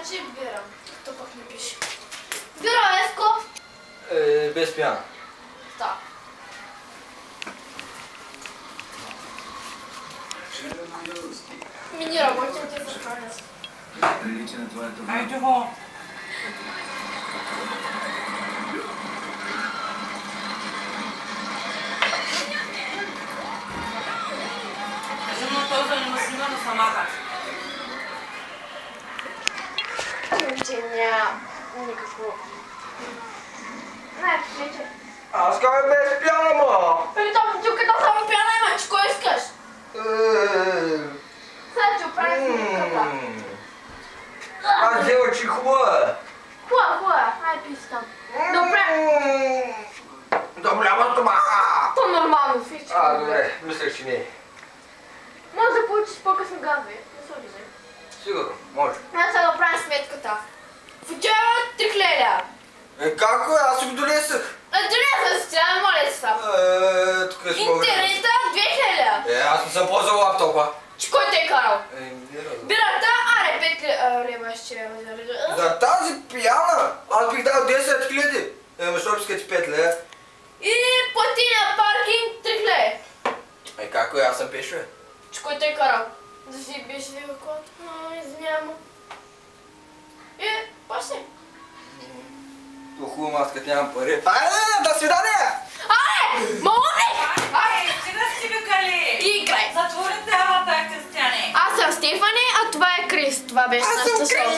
Значи бира. То пък не пише. Бира, Еско? Без пяна. Да. Ми не работим, те захранят. Айде го! Кажи му този да не ме снима на самата. Че няма никакво... Не, вече. Аз казвам без пяна, ма! Ами то бутилката само пяна има, че кой искаш? Сега ти оправи бутилката. Аз взела, че хубава. Хубава, ай пи си там. Добре. Добре, ама това! То нормално, всички. Добре, мислех, че не е. Може да получиш по-късно газове, не се обиждай. Сигурно, може. Аз сега да оправим сметката. В вчера 3 хиляди. Како е? Аз си го донесах. Донесъл си, а не моля си там. Тук е смогна. Интернета 2000. Аз не съм ползвал лаптопа. Че кой те е карал? Не разбирам. Бирата, аре 5 лева ще За тази пияна аз бих дал 10 хиляди. Защо искате 5 лева? И плати на паркинг 3 хиляди. Како е? Аз съм пеше. Че кой те е карал? Да си беше вика колата. Извинявам. И, пашни. То хубаво, аз като нямам пари. Айде, до свидания! Аре! Моли! Ай, стига си викали! Играй! Затворите ама так, Кристияне! Аз съм Стефани, а това е Крис. Това беше нашата шоу.